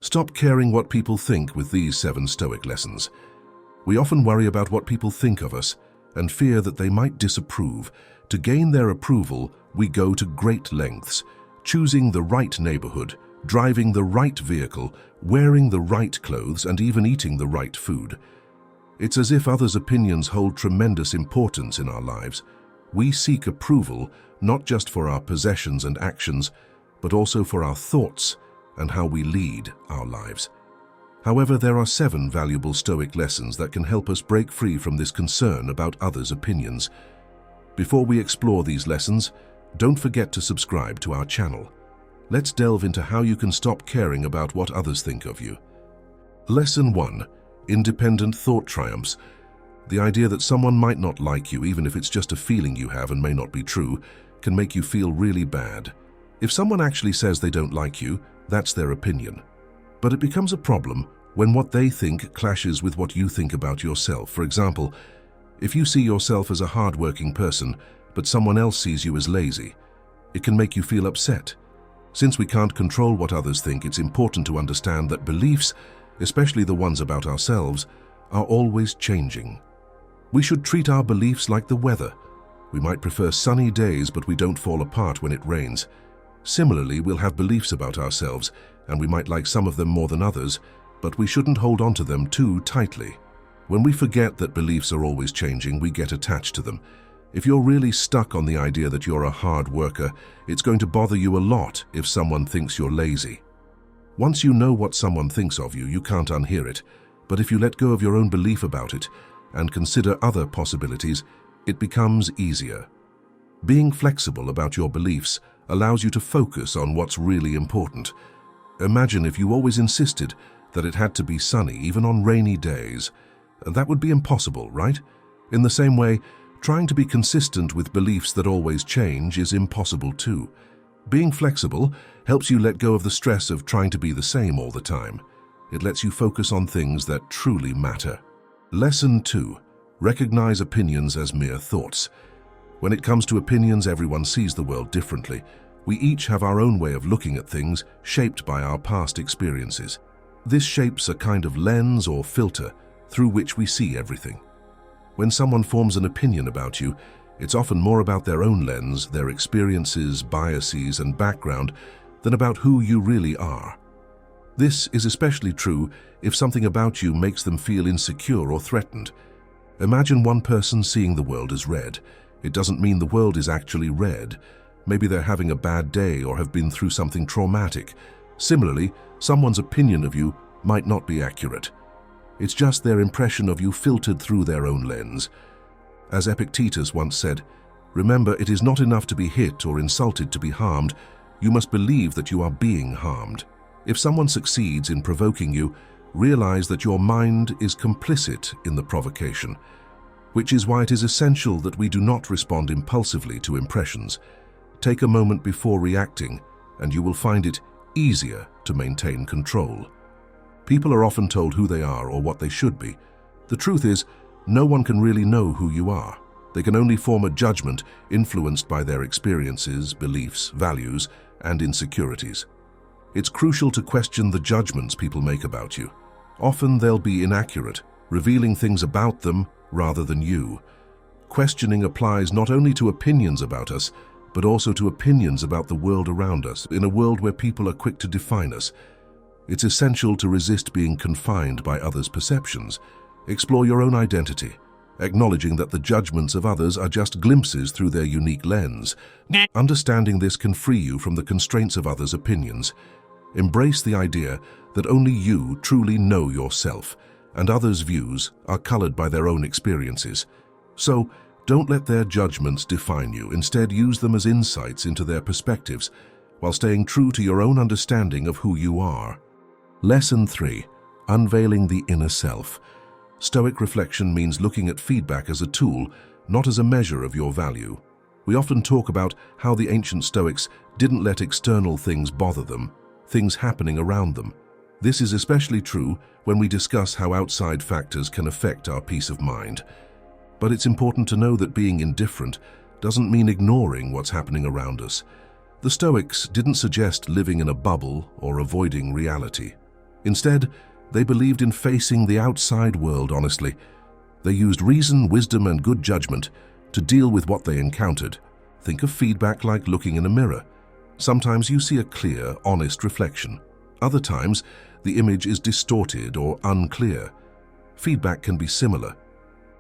Stop caring what people think with these 7 Stoic lessons. We often worry about what people think of us and fear that they might disapprove. To gain their approval, we go to great lengths, choosing the right neighborhood, driving the right vehicle, wearing the right clothes, and even eating the right food. It's as if others' opinions hold tremendous importance in our lives. We seek approval not just for our possessions and actions, but also for our thoughts and how we lead our lives. However, there are 7 valuable Stoic lessons that can help us break free from this concern about others' opinions. Before we explore these lessons, don't forget to subscribe to our channel. Let's delve into how you can stop caring about what others think of you. Lesson 1. Independent thought triumphs. The idea that someone might not like you, even if it's just a feeling you have and may not be true, can make you feel really bad. If someone actually says they don't like you, that's their opinion. But it becomes a problem when what they think clashes with what you think about yourself. For example, if you see yourself as a hard-working person, but someone else sees you as lazy, it can make you feel upset. Since we can't control what others think, it's important to understand that beliefs, especially the ones about ourselves, are always changing. We should treat our beliefs like the weather. We might prefer sunny days, but we don't fall apart when it rains. Similarly, we'll have beliefs about ourselves, and we might like some of them more than others, but we shouldn't hold on to them too tightly. When we forget that beliefs are always changing, we get attached to them. If you're really stuck on the idea that you're a hard worker, it's going to bother you a lot if someone thinks you're lazy. Once you know what someone thinks of you, you can't unhear it. But if you let go of your own belief about it and consider other possibilities, it becomes easier. Being flexible about your beliefs allows you to focus on what's really important. Imagine if you always insisted that it had to be sunny, even on rainy days. That would be impossible, right? In the same way, trying to be consistent with beliefs that always change is impossible too. Being flexible helps you let go of the stress of trying to be the same all the time. It lets you focus on things that truly matter. Lesson 2. Recognize opinions as mere thoughts. When it comes to opinions, everyone sees the world differently. We each have our own way of looking at things, shaped by our past experiences. This shapes a kind of lens or filter through which we see everything. When someone forms an opinion about you, it's often more about their own lens, their experiences, biases, and background than about who you really are. This is especially true if something about you makes them feel insecure or threatened. Imagine one person seeing the world as red. It doesn't mean the world is actually red. Maybe they're having a bad day or have been through something traumatic. Similarly, someone's opinion of you might not be accurate. It's just their impression of you filtered through their own lens. As Epictetus once said, "Remember, it is not enough to be hit or insulted to be harmed. You must believe that you are being harmed." If someone succeeds in provoking you, realize that your mind is complicit in the provocation, which is why it is essential that we do not respond impulsively to impressions. Take a moment before reacting, and you will find it easier to maintain control. People are often told who they are or what they should be. The truth is, no one can really know who you are. They can only form a judgment influenced by their experiences, beliefs, values, and insecurities. It's crucial to question the judgments people make about you. Often they'll be inaccurate, revealing things about them rather than you. Questioning applies not only to opinions about us, but also to opinions about the world around us. In a world where people are quick to define us, it's essential to resist being confined by others' perceptions. Explore your own identity, acknowledging that the judgments of others are just glimpses through their unique lens. Understanding this can free you from the constraints of others' opinions. Embrace the idea that only you truly know yourself, and others' views are colored by their own experiences. So, don't let their judgments define you. Instead, use them as insights into their perspectives, while staying true to your own understanding of who you are. Lesson 3. Unveiling the inner self. Stoic reflection means looking at feedback as a tool, not as a measure of your value. We often talk about how the ancient Stoics didn't let external things bother them, things happening around them. This is especially true when we discuss how outside factors can affect our peace of mind. But it's important to know that being indifferent doesn't mean ignoring what's happening around us. The Stoics didn't suggest living in a bubble or avoiding reality. Instead, they believed in facing the outside world honestly. They used reason, wisdom, and good judgment to deal with what they encountered. Think of feedback like looking in a mirror. Sometimes you see a clear, honest reflection. Other times, the image is distorted or unclear. Feedback can be similar.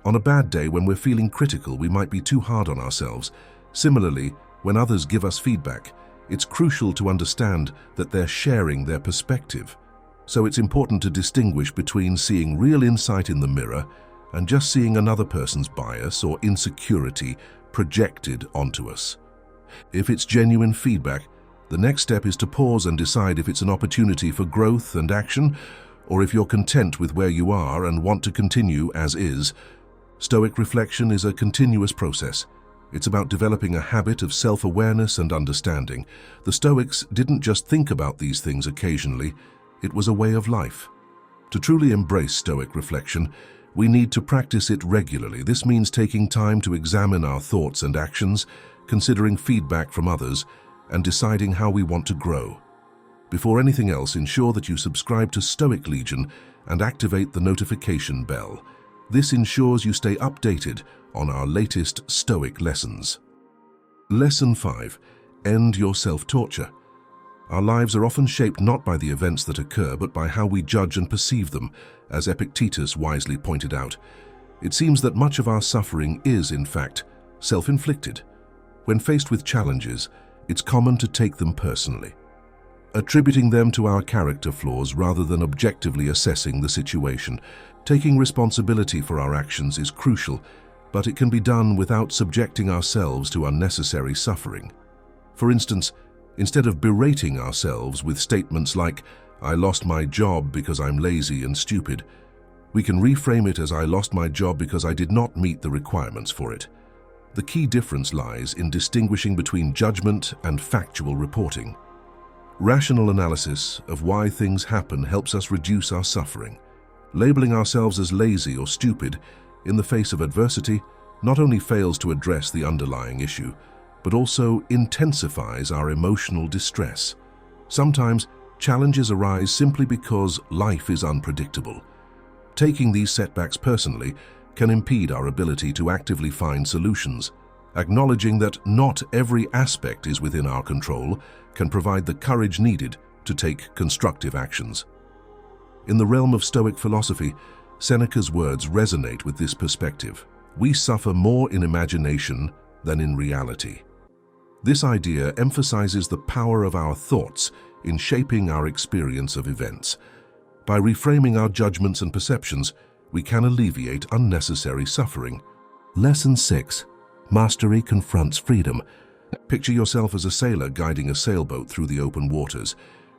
On a bad day when we're feeling critical, we might be too hard on ourselves. Similarly, when others give us feedback, it's crucial to understand that they're sharing their perspective. So it's important to distinguish between seeing real insight in the mirror and just seeing another person's bias or insecurity projected onto us. If it's genuine feedback, the next step is to pause and decide if it's an opportunity for growth and action, or if you're content with where you are and want to continue as is. Stoic reflection is a continuous process. It's about developing a habit of self-awareness and understanding. The Stoics didn't just think about these things occasionally, it was a way of life. To truly embrace Stoic reflection, we need to practice it regularly. This means taking time to examine our thoughts and actions, considering feedback from others, and deciding how we want to grow. Before anything else, ensure that you subscribe to Stoic Legion and activate the notification bell. This ensures you stay updated on our latest Stoic lessons. Lesson 5. End your self-torture. Our lives are often shaped not by the events that occur, but by how we judge and perceive them, as Epictetus wisely pointed out. It seems that much of our suffering is, in fact, self-inflicted. When faced with challenges, it's common to take them personally, attributing them to our character flaws rather than objectively assessing the situation. Taking responsibility for our actions is crucial, but it can be done without subjecting ourselves to unnecessary suffering. For instance, instead of berating ourselves with statements like, "I lost my job because I'm lazy and stupid," we can reframe it as, "I lost my job because I did not meet the requirements for it." The key difference lies in distinguishing between judgment and factual reporting. Rational analysis of why things happen helps us reduce our suffering. Labeling ourselves as lazy or stupid in the face of adversity not only fails to address the underlying issue, but also intensifies our emotional distress. Sometimes, challenges arise simply because life is unpredictable. Taking these setbacks personally can impede our ability to actively find solutions. Acknowledging that not every aspect is within our control can provide the courage needed to take constructive actions. In the realm of Stoic philosophy, Seneca's words resonate with this perspective. We suffer more in imagination than in reality. This idea emphasizes the power of our thoughts in shaping our experience of events. By reframing our judgments and perceptions, we can alleviate unnecessary suffering. Lesson 6. Mastery confronts freedom. Picture yourself as a sailor guiding a sailboat through the open waters.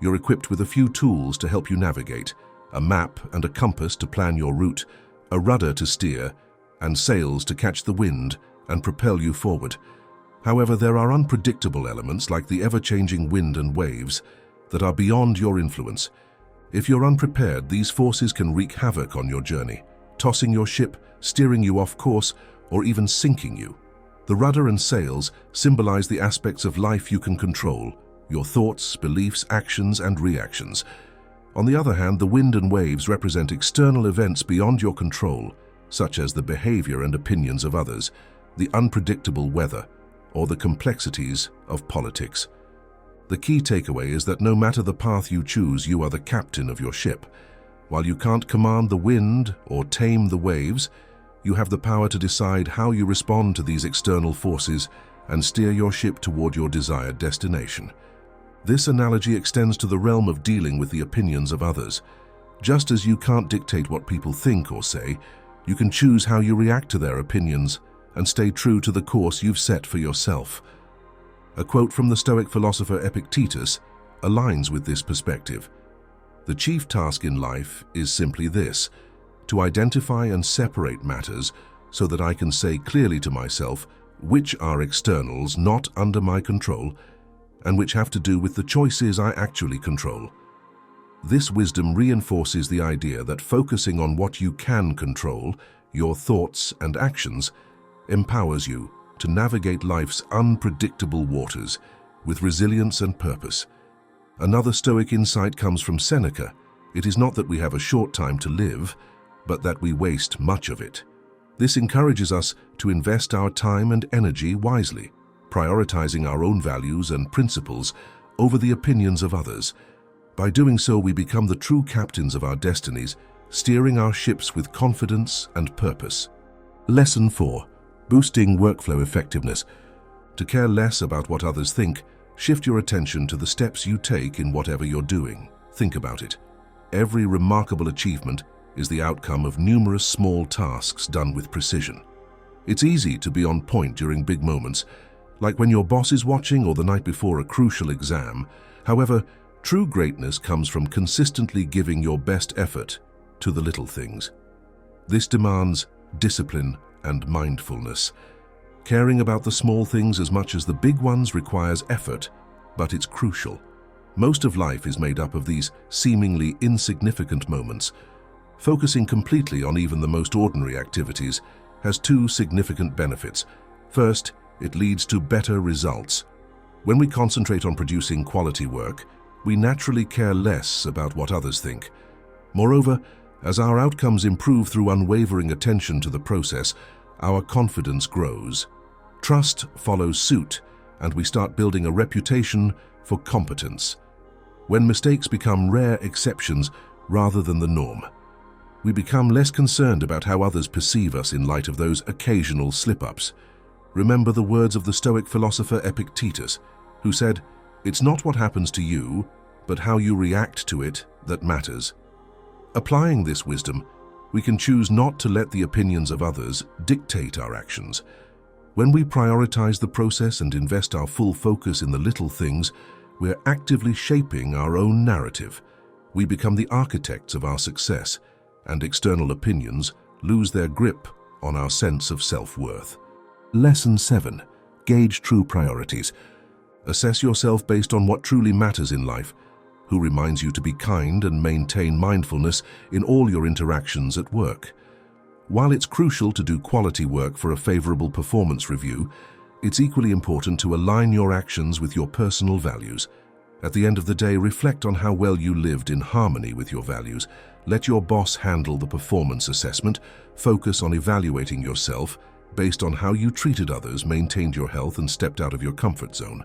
You're equipped with a few tools to help you navigate: a map and a compass to plan your route, a rudder to steer, and sails to catch the wind and propel you forward. However, there are unpredictable elements like the ever-changing wind and waves that are beyond your influence. If you're unprepared, these forces can wreak havoc on your journey, tossing your ship, steering you off course, or even sinking you. The rudder and sails symbolize the aspects of life you can control: your thoughts, beliefs, actions, and reactions. On the other hand, the wind and waves represent external events beyond your control, such as the behavior and opinions of others, the unpredictable weather, or the complexities of politics. The key takeaway is that no matter the path you choose, you are the captain of your ship. While you can't command the wind or tame the waves, you have the power to decide how you respond to these external forces and steer your ship toward your desired destination. This analogy extends to the realm of dealing with the opinions of others. Just as you can't dictate what people think or say, you can choose how you react to their opinions and stay true to the course you've set for yourself. A quote from the Stoic philosopher Epictetus aligns with this perspective. The chief task in life is simply this: to identify and separate matters so that I can say clearly to myself which are externals not under my control and which have to do with the choices I actually control. This wisdom reinforces the idea that focusing on what you can control, your thoughts and actions, empowers you to navigate life's unpredictable waters with resilience and purpose. Another Stoic insight comes from Seneca, It is not that we have a short time to live, but that we waste much of it. This encourages us to invest our time and energy wisely, prioritizing our own values and principles over the opinions of others. By doing so, we become the true captains of our destinies, steering our ships with confidence and purpose. Lesson 4. Boosting workflow effectiveness. To care less about what others think, shift your attention to the steps you take in whatever you're doing. Think about it. Every remarkable achievement is the outcome of numerous small tasks done with precision. It's easy to be on point during big moments, like when your boss is watching or the night before a crucial exam. However, true greatness comes from consistently giving your best effort to the little things. This demands discipline and mindfulness. Caring about the small things as much as the big ones requires effort, but it's crucial. Most of life is made up of these seemingly insignificant moments. Focusing completely on even the most ordinary activities has two significant benefits. First, it leads to better results. When we concentrate on producing quality work, we naturally care less about what others think. Moreover, as our outcomes improve through unwavering attention to the process, our confidence grows. Trust follows suit, and we start building a reputation for competence. When mistakes become rare exceptions rather than the norm, we become less concerned about how others perceive us in light of those occasional slip-ups. Remember the words of the Stoic philosopher Epictetus, who said, "It's not what happens to you, but how you react to it that matters." Applying this wisdom, we can choose not to let the opinions of others dictate our actions. When we prioritize the process and invest our full focus in the little things, we're actively shaping our own narrative. We become the architects of our success, and external opinions lose their grip on our sense of self-worth. Lesson 7. Gauge true priorities. Assess yourself based on what truly matters in life. Who reminds you to be kind and maintain mindfulness in all your interactions at work? While it's crucial to do quality work for a favorable performance review, it's equally important to align your actions with your personal values. At the end of the day, reflect on how well you lived in harmony with your values. Let your boss handle the performance assessment. Focus on evaluating yourself based on how you treated others, maintained your health, and stepped out of your comfort zone.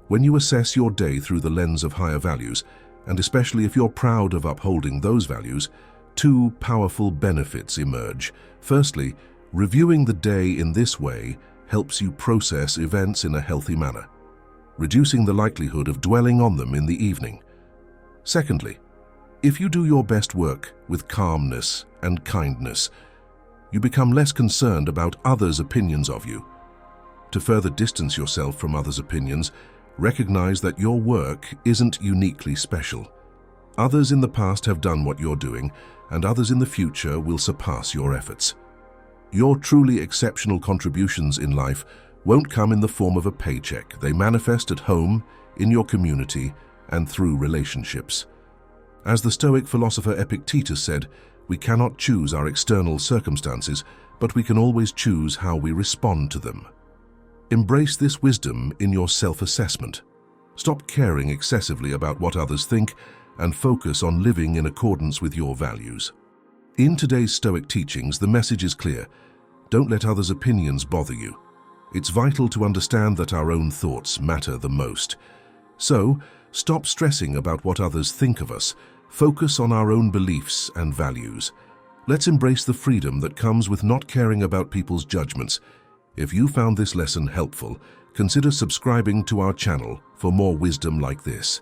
When you assess your day through the lens of higher values, and especially if you're proud of upholding those values, two powerful benefits emerge. Firstly, reviewing the day in this way helps you process events in a healthy manner, reducing the likelihood of dwelling on them in the evening. Secondly, if you do your best work with calmness and kindness, you become less concerned about others' opinions of you. To further distance yourself from others' opinions, recognize that your work isn't uniquely special. Others in the past have done what you're doing, and others in the future will surpass your efforts. Your truly exceptional contributions in life won't come in the form of a paycheck. They manifest at home, in your community, and through relationships. As the Stoic philosopher Epictetus said, we cannot choose our external circumstances, but we can always choose how we respond to them. Embrace this wisdom in your self-assessment. Stop caring excessively about what others think and focus on living in accordance with your values. In today's Stoic teachings, the message is clear. Don't let others' opinions bother you. It's vital to understand that our own thoughts matter the most. So, stop stressing about what others think of us. Focus on our own beliefs and values. Let's embrace the freedom that comes with not caring about people's judgments. If you found this lesson helpful, consider subscribing to our channel for more wisdom like this.